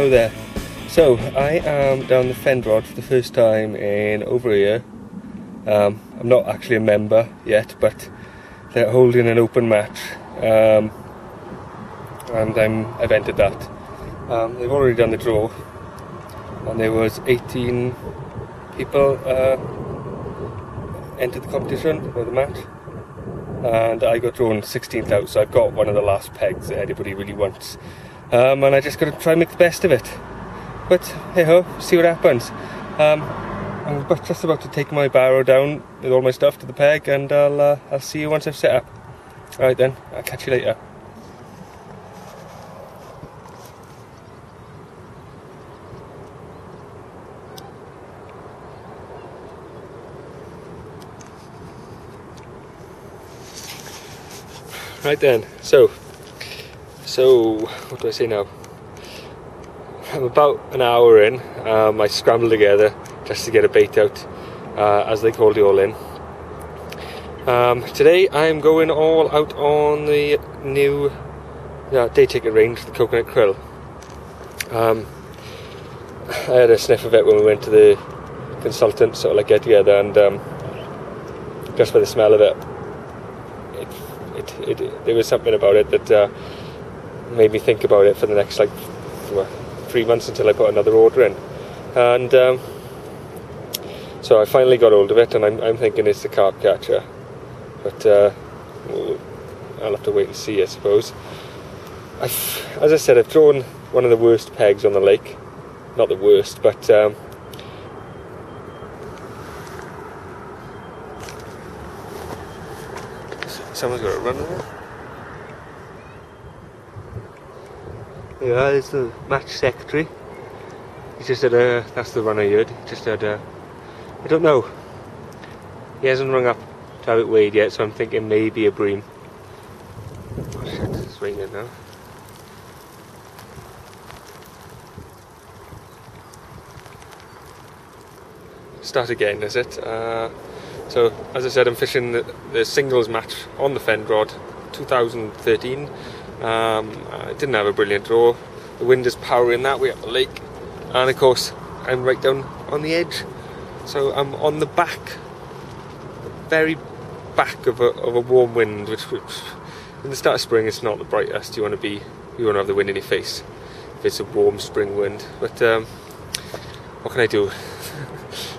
Hello there. So I am down the Fendrod for the first time in over a year. I'm not actually a member yet, but they're holding an open match, and I've entered that. They've already done the draw, and there was 18 people entered the competition or the match, and I got drawn 16th out, so I've got one of the last pegs that anybody really wants, and I just got to try and make the best of it. But hey ho, see what happens. I'm just about to take my barrow down with all my stuff to the peg, and I'll see you once I've set up. Alright then, I'll catch you later. Right then, so what do I say now? I'm about an hour in. I scrambled together just to get a bait out as they called it all in. Today I'm going all out on the new day ticket range, the coconut krill. I had a sniff of it when we went to the consultant sort of like get together, and just by the smell of it, there was something about it that made me think about it for the next 3 months until I put another order in. And so I finally got hold of it, and I'm thinking it's the carp catcher, but I'll have to wait and see, I suppose. As I said, I've drawn one of the worst pegs on the lake. Not the worst, but someone's got to run with it. Yeah, it's the match secretary. He just had that's the run I heard. He just had I don't know. He hasn't rung up to have it weighed yet, so I'm thinking maybe a bream. Oh shit, it's raining now. Start again, is it? So, as I said, I'm fishing the singles match on the Fendrod, 2013. I didn't have a brilliant draw. The wind is powering that way up the lake, and of course I'm right down on the edge, so I'm on the very back of a warm wind, which in the start of spring it's not the brightest. You want to have the wind in your face if it's a warm spring wind, but what can I do?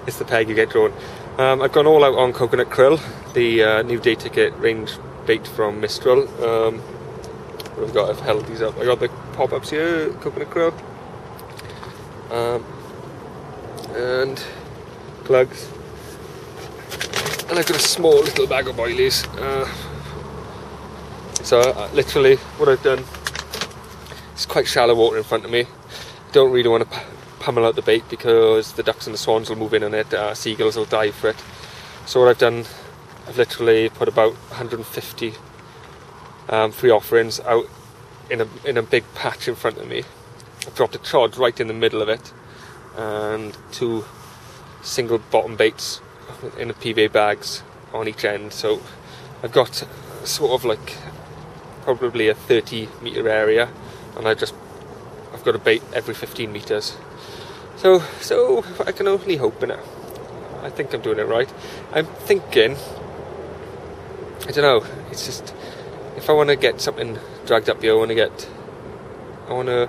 It's the peg you get drawn. I've gone all out on coconut krill, the new day ticket range bait from Mistral. What have I got? I've held these up. I got the pop-ups here, coconut krill, and plugs, and I've got a small little bag of boilies. So literally what I've done, it's quite shallow water in front of me. Don't really want to pummel out the bait because the ducks and the swans will move in on it, seagulls will dive for it. So what I've done, I've literally put about 150 free offerings out in a big patch in front of me. I've dropped a trod right in the middle of it, and 2 single bottom baits in the PVA bags on each end. So I've got sort of like probably a 30 metre area, and I've got a bait every 15 metres. So I can only hope in it. I think I'm doing it right. I'm thinking, I don't know, it's just, if I want to get something dragged up here, I want to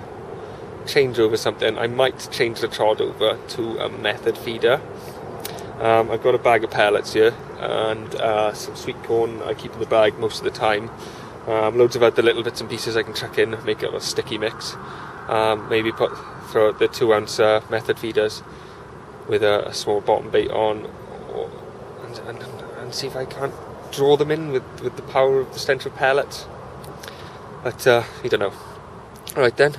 change over something, I might change the trod over to a method feeder. I've got a bag of pellets here, and some sweet corn I keep in the bag most of the time. Loads of other little bits and pieces I can chuck in, make it a sticky mix. Maybe throw out the 2 ounce method feeders with a small bottom bait on, and see if I can't draw them in with the power of the stench of pellets. But you don't know. Alright then,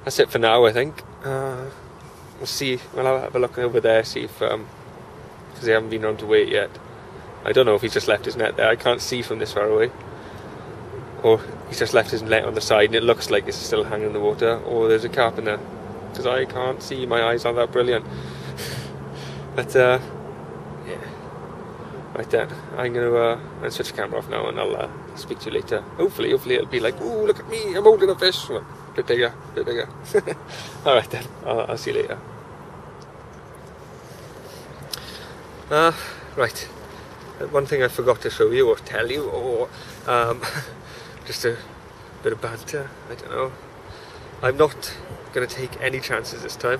that's it for now, I think. We'll see. I'll have a look over there, see if because they haven't been around to weigh it yet. I don't know if he's just left his net there. I can't see from this far away, or he's just left his net on the side and it looks like it's still hanging in the water, or there's a carp in there, because I can't see. My eyes aren't that brilliant. But yeah, right then, I'm gonna switch the camera off now, and I'll speak to you later. Hopefully it'll be like, oh, look at me, I'm holding a fish. bit bigger. Alright then, I'll see you later. Right, one thing I forgot to show you or tell you, or just a bit of banter, I don't know. I'm not going to take any chances this time.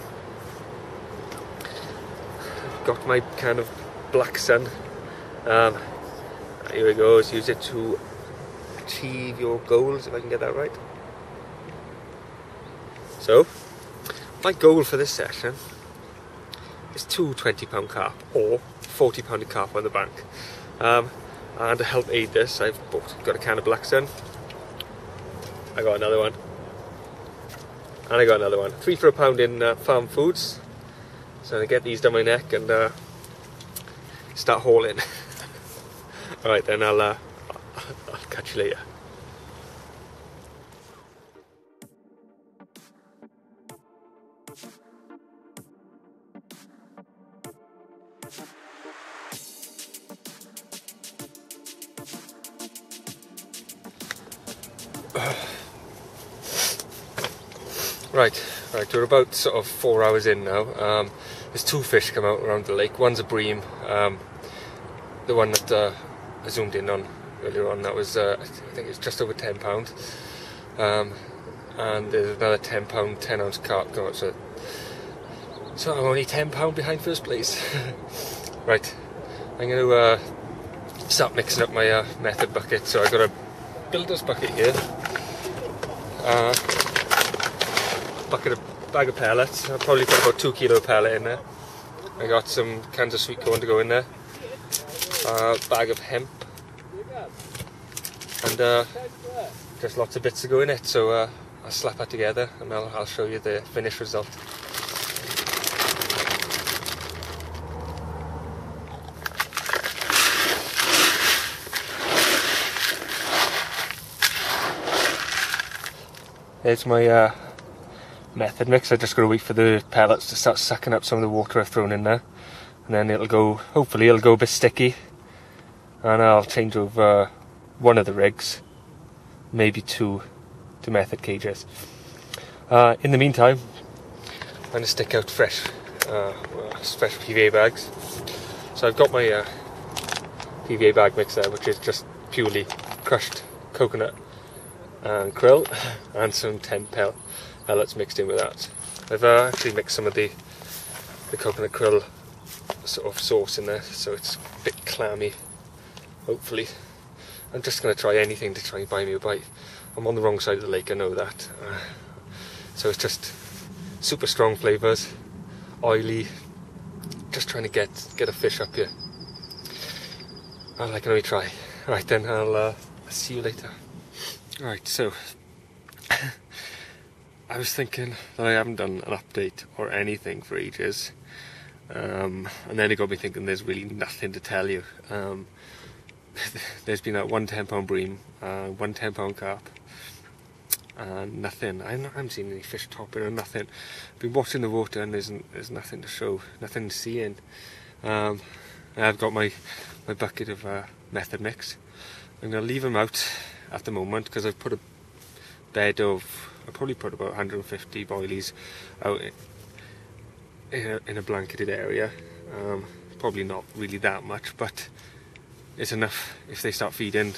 Got my kind of black sun. Here it goes, use it to achieve your goals, if I can get that right. So, my goal for this session is 2 £20 carp or £40 of carp on the bank. And to help aid this, I've got a can of black sun. I got another one. And I got another one. 3 for £1 in farm foods. So I'm going to get these down my neck and start hauling. Alright then, I'll catch you later. Right, we're about sort of 4 hours in now. There's 2 fish come out around the lake. One's a bream, the one that I zoomed in on earlier on. That was, I think it's just over £10. And there's another £10, 10-ounce carp come out. So I'm only £10 behind first place. Right, I'm going to start mixing up my method bucket. So I've got a builder's bucket here. Bag of pellets. I'll probably put about 2 kilo of pellet in there. I got some cans of sweet corn to go in there. Bag of hemp. And just lots of bits to go in it. So I'll slap that together and I'll show you the finished result. Here's my method mix. I just got to wait for the pellets to start sucking up some of the water I've thrown in there, and then hopefully it'll go a bit sticky, and I'll change over one of the rigs, maybe 2 to method cages. In the meantime, I'm going to stick out fresh PVA bags. So I've got my PVA bag mix there, which is just purely crushed coconut and krill and some 10 pellets mixed in with that. I've actually mixed some of the coconut krill sort of sauce in there, so it's a bit clammy, hopefully. I'm just going to try anything to try and buy me a bite. I'm on the wrong side of the lake, I know that. So it's just super strong flavours, oily, just trying to get a fish up here. I can only try. Right then, I'll see you later. Right, so I was thinking that I haven't done an update or anything for ages, and then it got me thinking there's really nothing to tell you. There's been that one £10 bream, one £10 carp, and nothing. I haven't seen any fish topping or nothing. I've been watching the water and there's nothing to show, nothing to see in. I've got my bucket of method mix. I'm going to leave them out at the moment because I've put a bed of, I probably put about 150 boilies out in a blanketed area. Probably not really that much, but it's enough if they start feeding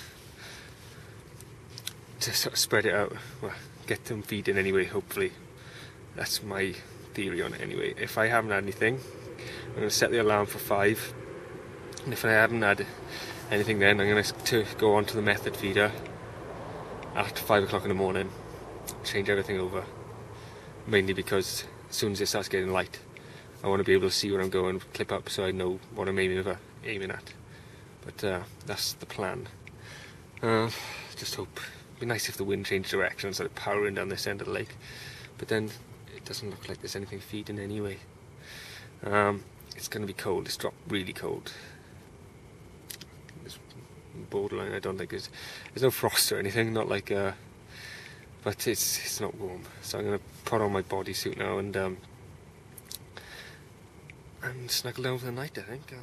to sort of spread it out. Well, get them feeding anyway, hopefully. That's my theory on it anyway. If I haven't had anything, I'm going to set the alarm for 5, and if I haven't had anything then, I'm going to go on to the method feeder at 5 o'clock in the morning, change everything over, mainly because as soon as it starts getting light I want to be able to see where I'm going, clip up so I know what I'm aiming at. But that's the plan. Just hope, it'd be nice if the wind changed direction and started powering down this end of the lake, but then it doesn't look like there's anything feeding anyway. It's going to be cold, it's dropped really cold. It's borderline, I don't think there's no frost or anything, not like but it's not warm, so I'm going to put on my bodysuit now and snuggle down for the night, I think.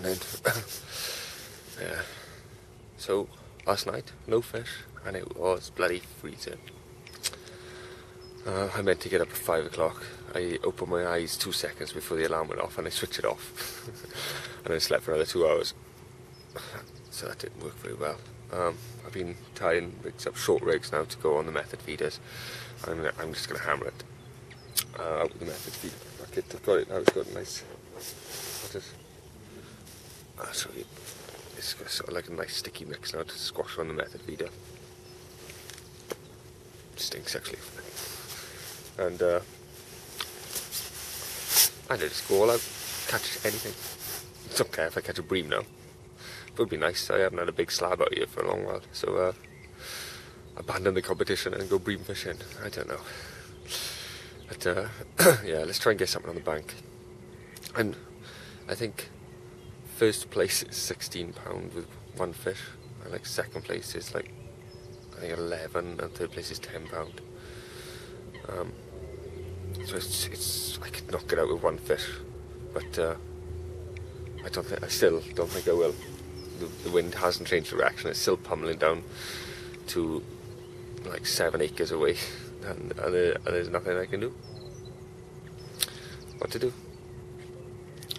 then yeah. So last night, no fish, and it was bloody freezing. I meant to get up at 5 o'clock. I opened my eyes 2 seconds before the alarm went off, and I switched it off. And then slept for another 2 hours. So that didn't work very well. I've been tying rigs up, short rigs now, to go on the method feeders. I'm just going to hammer it out with the method feeder bucket. I've got it now. It's got a nice. I'll show you. It's got sort of like a nice sticky mix now to squash on the method feeder. Stinks actually. And I just go all out, catch anything. Don't care if I catch a bream now. It would be nice. I haven't had a big slab out here for a long while, so abandon the competition and go bream fishing. I don't know. But yeah, let's try and get something on the bank. And I think first place is £16 with one fish, and like second place is like I think 11, and third place is £10. So it's I could knock it out with one fish, but I still don't think I will. The wind hasn't changed direction. It's still pummeling down to like 7 acres away, and there's nothing I can do. What to do?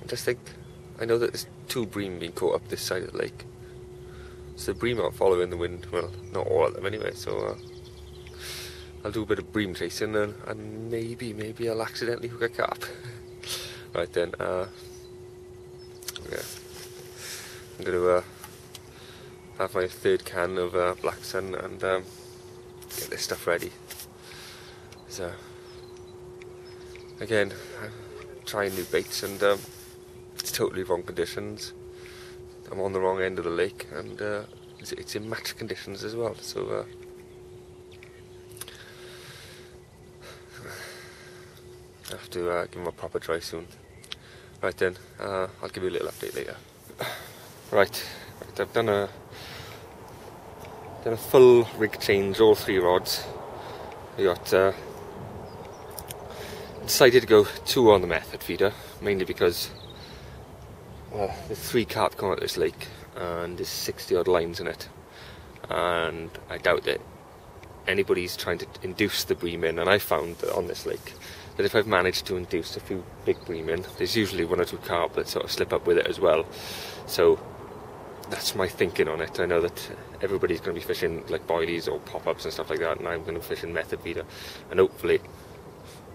I just think I know that there's 2 bream being caught up this side of the lake. So the bream are following the wind. Well, not all of them anyway. So I'll do a bit of bream chasing, and maybe I'll accidentally hook a carp. Right then, yeah, I'm going to have my 3rd can of Black Sun and get this stuff ready. So again, I'm trying new baits, and it's totally wrong conditions. I'm on the wrong end of the lake, and it's in match conditions as well. So I have to give them a proper try soon. Right then, I'll give you a little update later. Right, I've done a full rig change, all 3 rods. I got decided to go 2 on the method feeder, mainly because there's 3 carp come out of this lake, and there's 60 odd lines in it, and I doubt that anybody's trying to induce the bream in. And I found that on this lake that if I've managed to induce a few big bream in, there's usually 1 or 2 carp that sort of slip up with it as well. So that's my thinking on it. I know that everybody's going to be fishing like boilies or pop-ups and stuff like that, and I'm going to fish in method feeder, and hopefully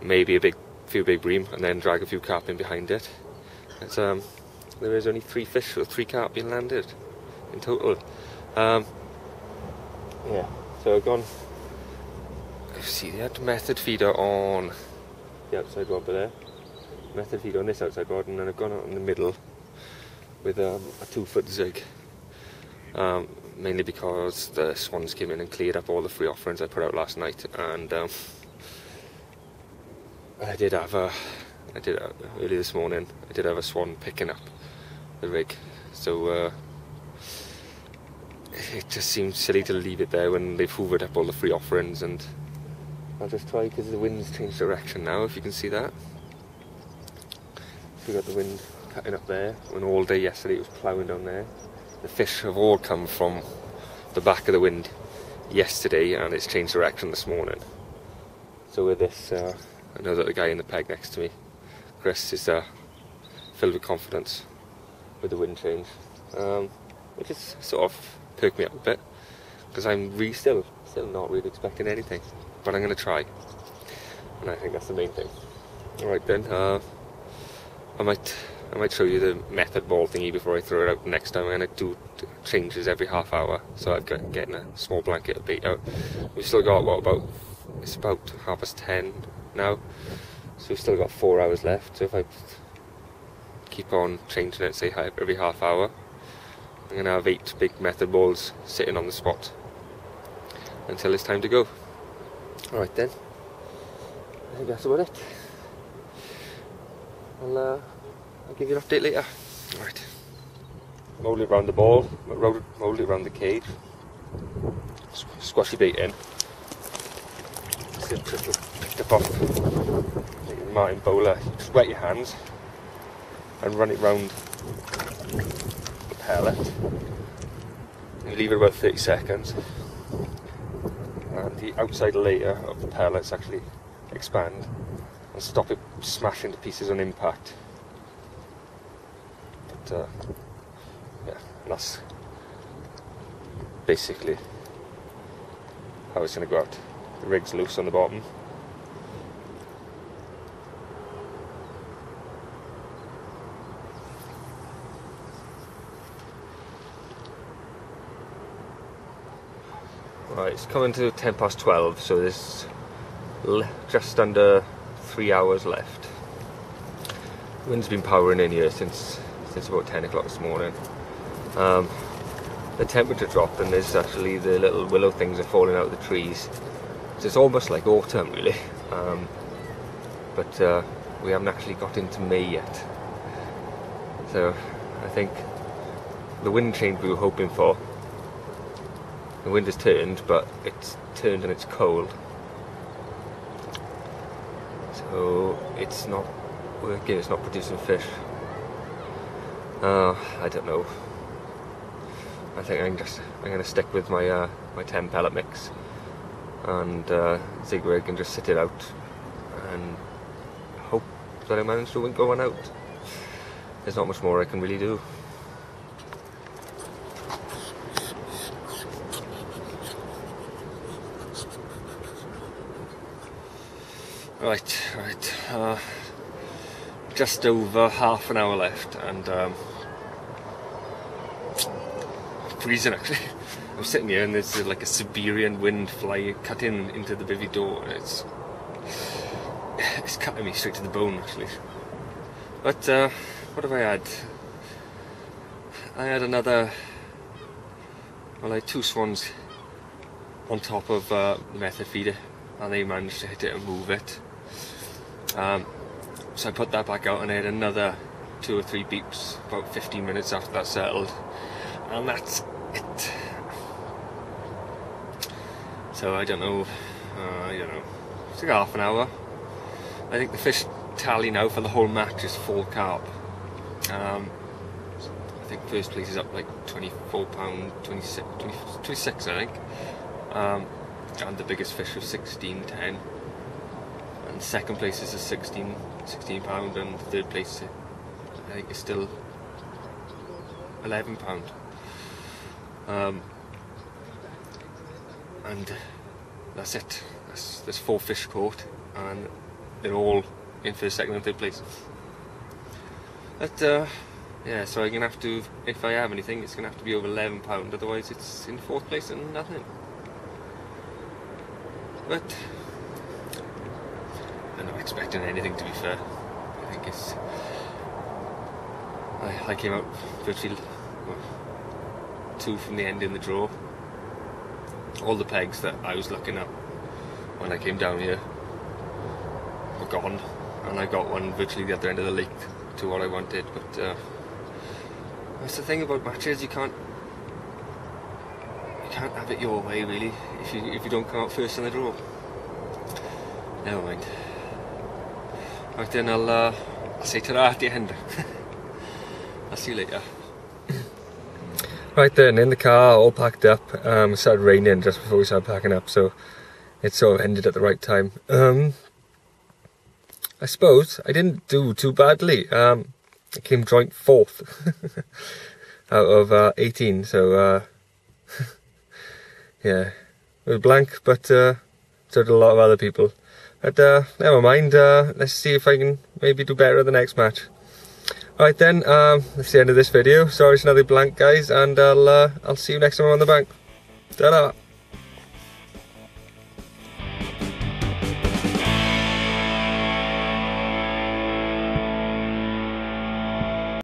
maybe a few big bream, and then drag a few carp in behind it. It's, there is only 3 fish or 3 carp being landed in total. Yeah, so I've gone. See, they had method feeder on the outside rod there, method feeder on this outside rod, and then I've gone out in the middle with a 2-foot zig, mainly because the swans came in and cleared up all the free offerings I put out last night, and I did early this morning, I did have a swan picking up the rig, so it just seems silly to leave it there when they've hoovered up all the free offerings. And I'll just try, because the wind's changed direction now, if you can see that. We got the wind cutting up there, when all day yesterday it was ploughing down there. The fish have all come from the back of the wind yesterday, and it's changed direction this morning. So with this, I know that the guy in the peg next to me, Chris, is filled with confidence with the wind change, which is sort of perked me up a bit, because I'm still not really expecting anything, but I'm going to try, and I think that's the main thing. Alright then, I might show you the method ball thingy before I throw it out next time. I'm going to do changes every half hour, so I'm getting a small blanket of bait out. We've still got, it's about 10:30 now, so we've still got 4 hours left. So if I keep on changing it, say every half hour, I'm going to have 8 big method balls sitting on the spot until it's time to go. Alright then, I think that's about it. I'll give you an update later. Alright, mould it around the ball, mould it around the cage, squash your bait in. See if Crystal picked up off Martin bowler. Just wet your hands and run it round pellet. You leave it about 30 seconds, and the outside layer of the pellets actually expand and stop it smashing to pieces on impact. But yeah, that's basically how it's going to go out. The rig's loose on the bottom. Right, it's coming to 12:10, so there's just under 3 hours left. The wind's been powering in here since about 10 o'clock this morning. The temperature dropped, and there's actually the little willow things are falling out of the trees. So it's almost like autumn, really. But we haven't actually got into May yet. So I think the wind change we were hoping for, the wind has turned, but it's turned and it's cold. So it's not working, it's not producing fish. I don't know. I think I'm going to stick with my my 10 pellet mix and zig rig and just sit it out and hope that I manage to go one out. There's not much more I can really do. Right. Just over half an hour left, and freezing actually. I'm sitting here and there's like a Siberian wind cutting into the bivvy door, and it's cutting me straight to the bone actually. But what have I had? I had another, well, I had 2 swans on top of the method feeder, and they managed to hit it and move it. So I put that back out, and I had another 2 or 3 beeps about 15 minutes after that settled, and that's it. So I don't know, it's like half an hour. I think the fish tally now for the whole match is 4 carp. I think first place is up like £24, 26 I think, and the biggest fish was 16.10. And second place is a 16 pound, and third place I think is still £11. And that's it. There's 4 fish caught, and they're all in first, second and third place. But yeah, so I'm gonna have to, if I have anything, it's gonna have to be over £11, otherwise it's in 4th place and nothing. But I'm not expecting anything, to be fair. I think it's, I came out virtually 2 from the end in the draw. All the pegs that I was looking at when I came down here were gone, and I got one virtually the other end of the lake to what I wanted. But that's the thing about matches, you can't have it your way really if you don't come out first in the draw. Never mind. Right then, I'll say ta-ra at the end. I'll see you later. Right then, in the car, all packed up. It started raining just before we started packing up, so it sort of ended at the right time. I suppose I didn't do too badly. I came joint 4th out of 18, so yeah, it was blank, but so did a lot of other people. But never mind, let's see if I can maybe do better at the next match. Right then, that's the end of this video. Sorry it's another blank, guys, and I'll see you next time I'm on the bank. Ta-da!